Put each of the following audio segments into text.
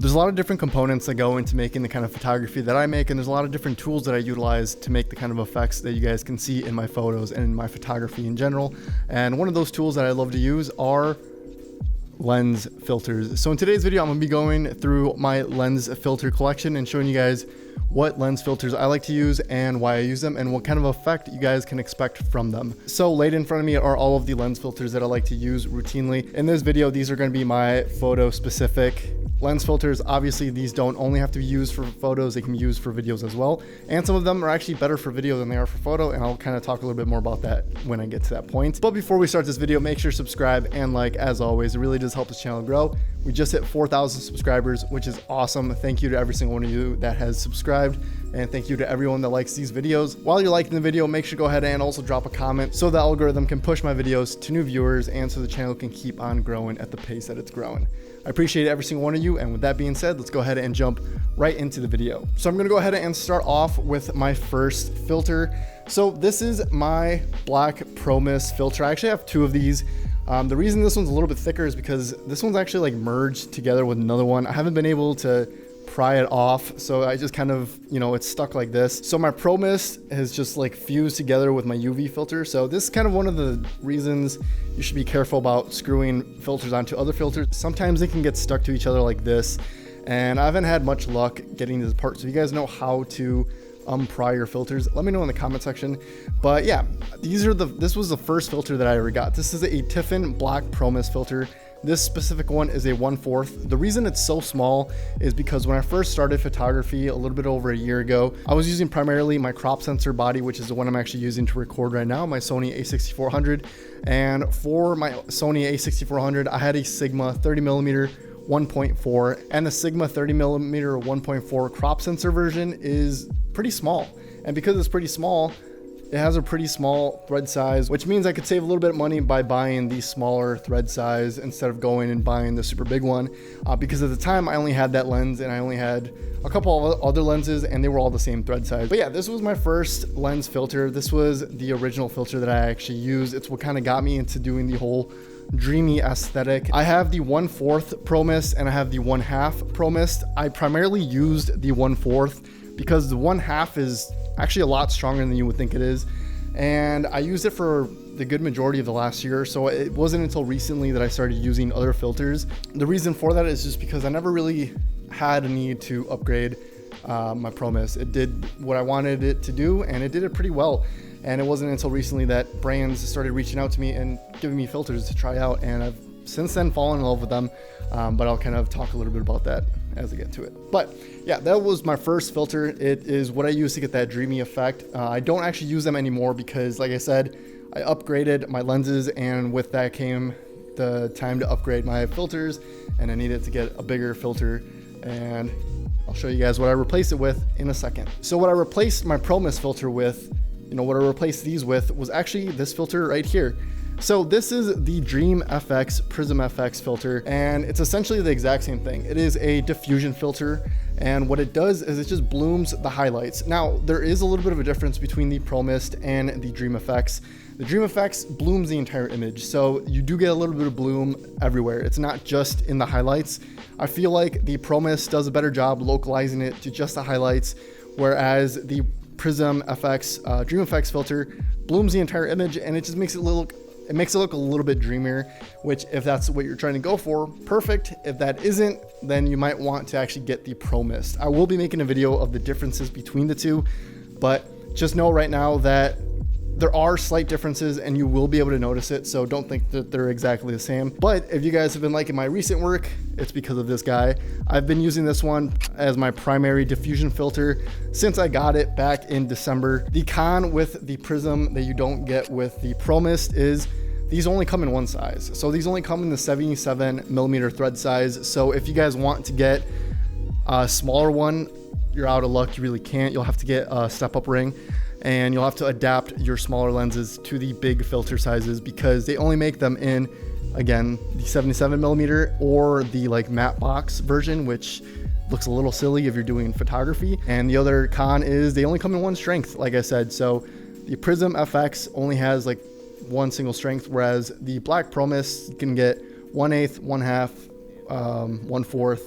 There's a lot of different components that go into making the kind of photography that I make, and there's a lot of different tools that I utilize to make the kind of effects that you guys can see in my photos and in my photography in general. And one of those tools that I love to use are lens filters. So in today's video, I'm gonna be going through my lens filter collection and showing you guys what lens filters I like to use and why I use them and what kind of effect you guys can expect from them. So laid in front of me are all of the lens filters that I like to use routinely. In this video, these are going to be my photo specific lens filters. Obviously, these don't only have to be used for photos, they can be used for videos as well. And some of them are actually better for video than they are for photo, and I'll kind of talk a little bit more about that when I get to that point. But before we start this video, make sure to subscribe and like, as always. It really does help this channel grow. We just hit 4,000 subscribers, which is awesome. Thank you to every single one of you that has subscribed, and thank you to everyone that likes these videos. While you're liking the video, make sure to go ahead and also drop a comment so the algorithm can push my videos to new viewers and so the channel can keep on growing at the pace that it's growing. I appreciate every single one of you, and with that being said, let's go ahead and jump right into the video. So I'm gonna go ahead and start off with my first filter. So this is my black Pro Mist filter. I actually have two of these. The reason this one's a little bit thicker is because this one's actually like merged together with another one. I haven't been able to pry it off, so I just kind of, it's stuck like this. So my Pro Mist has just like fused together with my UV filter. So this is kind of one of the reasons you should be careful about screwing filters onto other filters. Sometimes they can get stuck to each other like this, and I haven't had much luck getting this apart. So if you guys know how to pry your filters, let me know in the comment section. But yeah, this was the first filter that I ever got. This is a Tiffin Black Pro Mist filter. This specific one is a 1/4. The reason it's so small is because when I first started photography a little bit over a year ago, I was using primarily my crop sensor body, which is the one I'm actually using to record right now, my Sony a6400. And for my Sony a6400, I had a Sigma 30mm 1.4, and the Sigma 30mm 1.4 crop sensor version is pretty small. And because it's pretty small, it has a pretty small thread size, which means I could save a little bit of money by buying the smaller thread size instead of going and buying the super big one. Because at the time I only had that lens and I only had a couple of other lenses and they were all the same thread size. But yeah, this was my first lens filter. This was the original filter that I actually used. It's what kind of got me into doing the whole dreamy aesthetic. I have the 1/4 Pro Mist and I have the 1/2 Pro Mist. I primarily used the 1/4 because the 1/2 is actually a lot stronger than you would think it is, and I used it for the good majority of the last year. So it wasn't until recently that I started using other filters. The reason for that is just because I never really had a need to upgrade my Pro Mist. It did what I wanted it to do, and it did it pretty well. And it wasn't until recently that brands started reaching out to me and giving me filters to try out, and I've since then fallen in love with them. But I'll kind of talk a little bit about that as I get to it. But yeah, that was my first filter. It is what I use to get that dreamy effect. I don't actually use them anymore because, like I said, I upgraded my lenses, and with that came the time to upgrade my filters, and I needed to get a bigger filter, and I'll show you guys what I replaced it with in a second. So what I replaced my Pro Mist filter with, what I replaced these with, was actually this filter right here. So this is the Dreamfx Prismfx filter, and it's essentially the exact same thing. It is a diffusion filter, and what it does is it just blooms the highlights. Now, there is a little bit of a difference between the Pro Mist and the Dreamfx. The Dreamfx blooms the entire image, so you do get a little bit of bloom everywhere. It's not just in the highlights. I feel like the Pro Mist does a better job localizing it to just the highlights, whereas the Prismfx Dreamfx filter blooms the entire image, and it just makes it look a little bit dreamier, which if that's what you're trying to go for, perfect. If that isn't, then you might want to actually get the Pro Mist. I will be making a video of the differences between the two, but just know right now that there are slight differences and you will be able to notice it, so don't think that they're exactly the same. But if you guys have been liking my recent work, it's because of this guy. I've been using this one as my primary diffusion filter since I got it back in December. The con with the Prism that you don't get with the Pro Mist is these only come in one size. So these only come in the 77mm thread size. So if you guys want to get a smaller one, you're out of luck. You really can't. You'll have to get a step-up ring, and you'll have to adapt your smaller lenses to the big filter sizes because they only make them in, again, the 77mm or the like matte box version, which looks a little silly if you're doing photography. And the other con is they only come in one strength, like I said. So the Prismfx only has like one single strength, whereas the Black Pro Mist can get 1/8, 1/2, 1/4,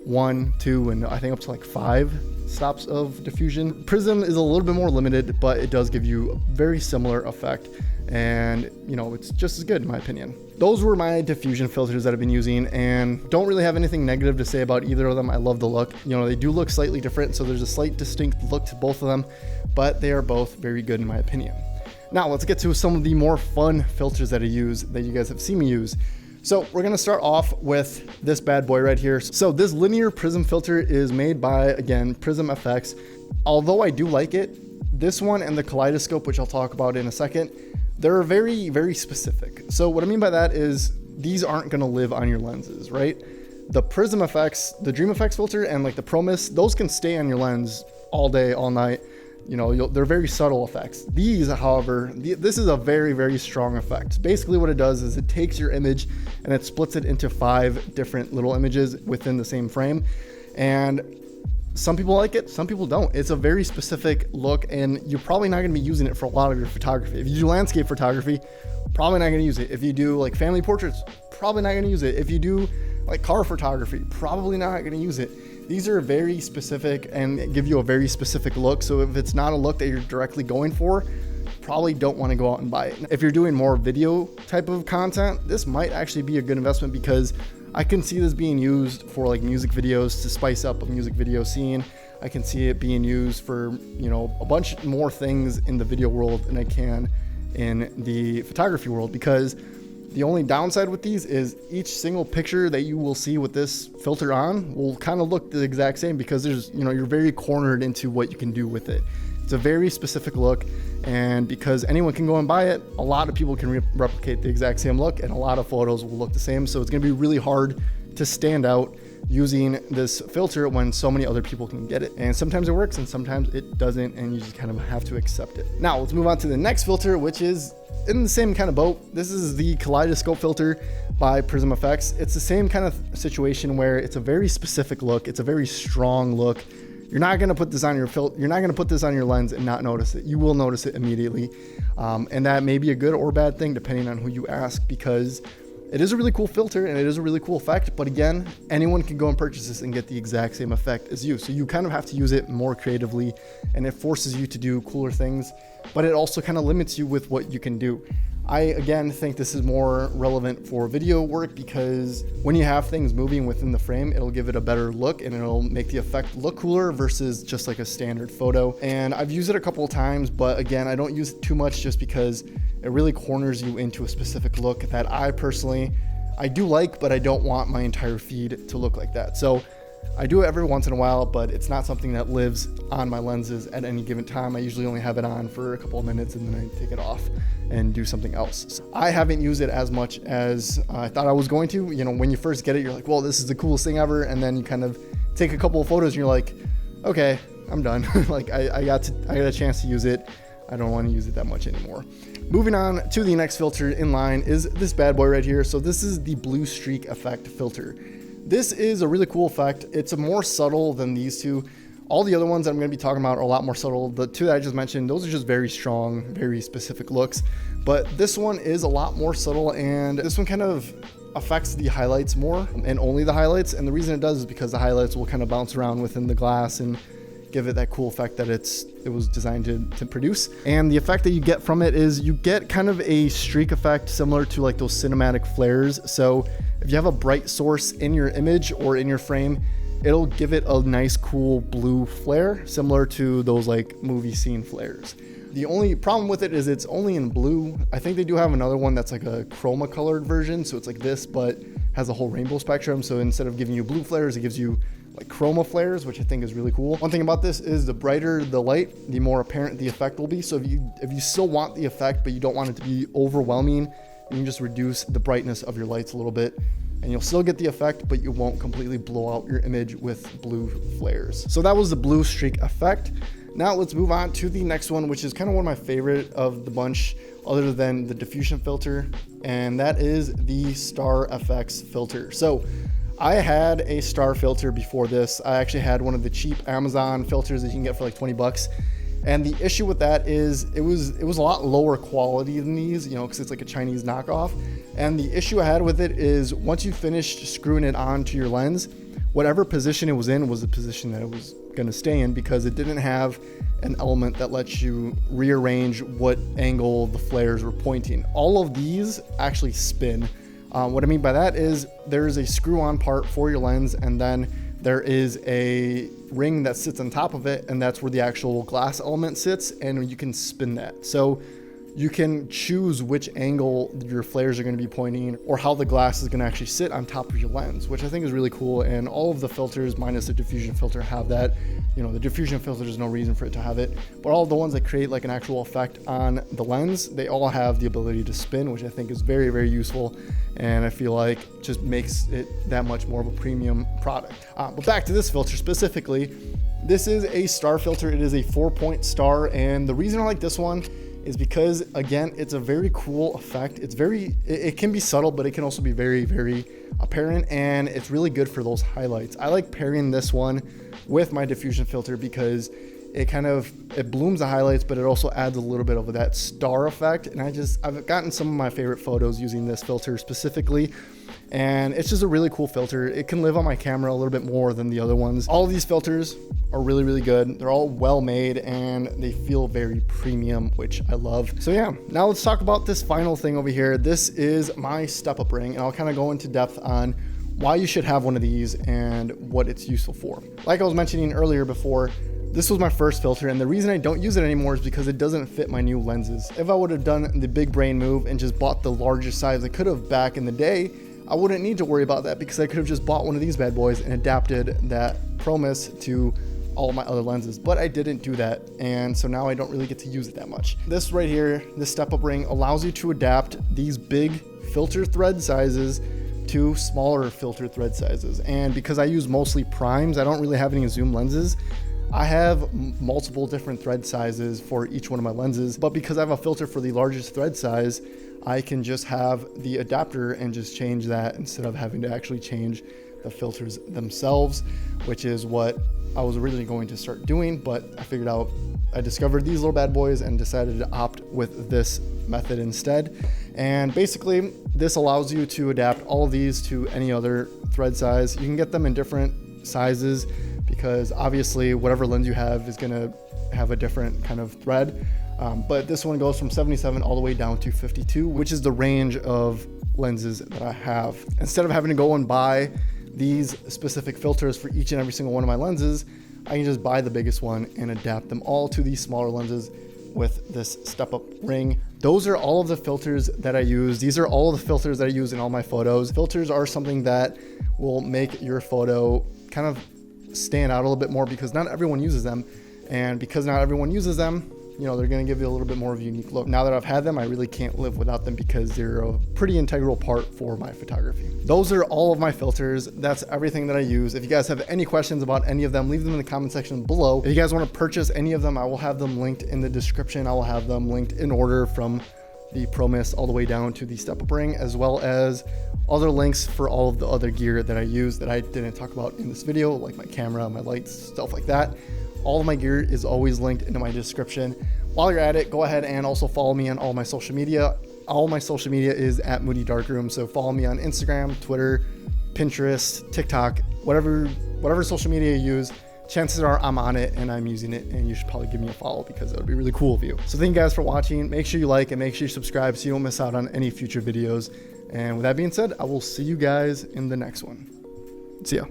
1, 2, and I think up to like 5 stops of diffusion. Prism is a little bit more limited, but it does give you a very similar effect, and you know, it's just as good in my opinion. Those were my diffusion filters that I've been using, and don't really have anything negative to say about either of them. I love the look. You know, they do look slightly different, so there's a slight distinct look to both of them, but they are both very good in my opinion. Now let's get to some of the more fun filters that I use that you guys have seen me use. So we're gonna start off with this bad boy right here. So this linear prism filter is made by, again, Prismfx. Although I do like it, this one and the Kaleidoscope, which I'll talk about in a second, they're very, very specific. So what I mean by that is these aren't gonna live on your lenses, right? The Prismfx, the DreamFX filter, and like the ProMist, those can stay on your lens all day, all night. You know, they're very subtle effects. These, however, this is a very, very strong effect. Basically what it does is it takes your image and it splits it into 5 different little images within the same frame. And some people like it, some people don't. It's a very specific look, and you're probably not gonna be using it for a lot of your photography. If you do landscape photography, probably not gonna use it. If you do like family portraits, probably not gonna use it. If you do like car photography, probably not gonna use it. These are very specific and give you a very specific look. So if it's not a look that you're directly going for, probably don't want to go out and buy it. If you're doing more video type of content, this might actually be a good investment, because I can see this being used for like music videos to spice up a music video scene. I can see it being used for, you know, a bunch more things in the video world than I can in the photography world, because the only downside with these is each single picture that you will see with this filter on will kind of look the exact same, because there's, you know, you're very cornered into what you can do with it. It's a very specific look, and because anyone can go and buy it, a lot of people can replicate the exact same look, and a lot of photos will look the same. So it's going to be really hard to stand out using this filter when so many other people can get it. And sometimes it works and sometimes it doesn't, and you just kind of have to accept it. Now let's move on to the next filter, which is in the same kind of boat. This is the Kaleidoscope filter by Prismfx. It's the same kind of situation where it's a very specific look. It's a very strong look. You're not going to put this on your you're not going to put this on your lens and not notice it. You will notice it immediately. And that may be a good or bad thing depending on who you ask, because it is a really cool filter and it is a really cool effect. But again, anyone can go and purchase this and get the exact same effect as you. So you kind of have to use it more creatively, and it forces you to do cooler things, but it also kind of limits you with what you can do. I, again, think this is more relevant for video work, because when you have things moving within the frame, it'll give it a better look and it'll make the effect look cooler versus just like a standard photo. And I've used it a couple of times, but again, I don't use it too much just because it really corners you into a specific look that I personally, I do like, but I don't want my entire feed to look like that. So I do it every once in a while, but it's not something that lives on my lenses at any given time. I usually only have it on for a couple of minutes and then I take it off and do something else. So I haven't used it as much as I thought I was going to. You know, when you first get it, you're like, well, this is the coolest thing ever. And then you kind of take a couple of photos and you're like, okay, I'm done. Like I got a chance to use it. I don't want to use it that much anymore. Moving on to the next filter in line is this bad boy right here. So this is the blue streak effect filter. This is a really cool effect. It's a more subtle than these two. All the other ones that I'm going to be talking about are a lot more subtle. The two that I just mentioned, those are just very strong, very specific looks. But this one is a lot more subtle, and this one kind of affects the highlights more, and only the highlights. And the reason it does is because the highlights will kind of bounce around within the glass and give it that cool effect that it was designed to produce. And the effect that you get from it is you get kind of a streak effect similar to like those cinematic flares. So if you have a bright source in your image or in your frame, it'll give it a nice cool blue flare similar to those like movie scene flares. The only problem with it is it's only in blue. I think they do have another one that's like a chroma colored version, so it's like this but has a whole rainbow spectrum. So instead of giving you blue flares, it gives you like chroma flares, which I think is really cool. One thing about this is the brighter the light, the more apparent the effect will be. So if you still want the effect but you don't want it to be overwhelming, you can just reduce the brightness of your lights a little bit and you'll still get the effect, but you won't completely blow out your image with blue flares. So that was the blue streak effect. Now let's move on to the next one, which is kind of one of my favorite of the bunch other than the diffusion filter, and that is the Star FX filter. So I had a Star filter before this. I actually had one of the cheap Amazon filters that you can get for like 20 bucks. And the issue with that is it was a lot lower quality than these, you know, because it's like a Chinese knockoff. And the issue I had with it is once you finished screwing it onto your lens, whatever position it was in was the position that it was going to stay in, because it didn't have an element that lets you rearrange what angle the flares were pointing. All of these actually spin. What I mean by that is there's a screw-on part for your lens, and then there is a ring that sits on top of it, and that's where the actual glass element sits, and you can spin that. So you can choose which angle your flares are going to be pointing, or how the glass is going to actually sit on top of your lens, which I think is really cool. And all of the filters, minus the diffusion filter, have that. You know, the diffusion filter, there's no reason for it to have it, but all of the ones that create like an actual effect on the lens, they all have the ability to spin, which I think is very, very useful. And I feel like just makes it that much more of a premium product. But back to this filter specifically, this is a star filter. It is a 4-point star. And the reason I like this one is because, again, it's a very cool effect. It can be subtle, but it can also be very, very apparent, and it's really good for those highlights. I like pairing this one with my diffusion filter because it blooms the highlights, but it also adds a little bit of that star effect. And I've gotten some of my favorite photos using this filter specifically, and it's just a really cool filter. It can live on my camera a little bit more than the other ones. All of these filters are really, really good. They're all well made, and they feel very premium, which I love. So yeah, now let's talk about this final thing over here. This is my step-up ring, and I'll kind of go into depth on why you should have one of these and what it's useful for. Like I was mentioning earlier before, this was my first filter, and the reason I don't use it anymore is because it doesn't fit my new lenses. If I would have done the big brain move and just bought the largest size I could have back in the day, I wouldn't need to worry about that, because I could have just bought one of these bad boys and adapted that ProMIS to all of my other lenses, but I didn't do that, and so now I don't really get to use it that much. This right here, this step-up ring, allows you to adapt these big filter thread sizes to smaller filter thread sizes. And because I use mostly primes, I don't really have any zoom lenses, I have multiple different thread sizes for each one of my lenses, but because I have a filter for the largest thread size, I can just have the adapter and just change that instead of having to actually change the filters themselves, which is what I was originally going to start doing, but I discovered these little bad boys and decided to opt with this method instead. And basically, this allows you to adapt all of these to any other thread size. You can get them in different sizes, because obviously whatever lens you have is gonna have a different kind of thread. But this one goes from 77 all the way down to 52, which is the range of lenses that I have. Instead of having to go and buy these specific filters for each and every single one of my lenses, I can just buy the biggest one and adapt them all to these smaller lenses with this step-up ring. Those are all of the filters that I use. These are all of the filters that I use in all my photos. Filters are something that will make your photo kind of stand out a little bit more, because not everyone uses them. And because not everyone uses them, you know, they're going to give you a little bit more of a unique look. Now that I've had them, I really can't live without them, because they're a pretty integral part for my photography. Those are all of my filters. That's everything that I use. If you guys have any questions about any of them, leave them in the comment section below. If you guys want to purchase any of them, I will have them linked in the description. I will have them linked in order from the ProMIS all the way down to the step-up ring, as well as other links for all of the other gear that I use that I didn't talk about in this video, like my camera, my lights, stuff like that. All of my gear is always linked into my description. While you're at it, go ahead and also follow me on all my social media. All my social media is at Moody Darkroom, so follow me on Instagram, Twitter, Pinterest, TikTok, whatever social media you use. Chances are I'm on it and I'm using it, and you should probably give me a follow, because that would be really cool of you. So thank you guys for watching. Make sure you like and make sure you subscribe so you don't miss out on any future videos. And with that being said, I will see you guys in the next one. See ya.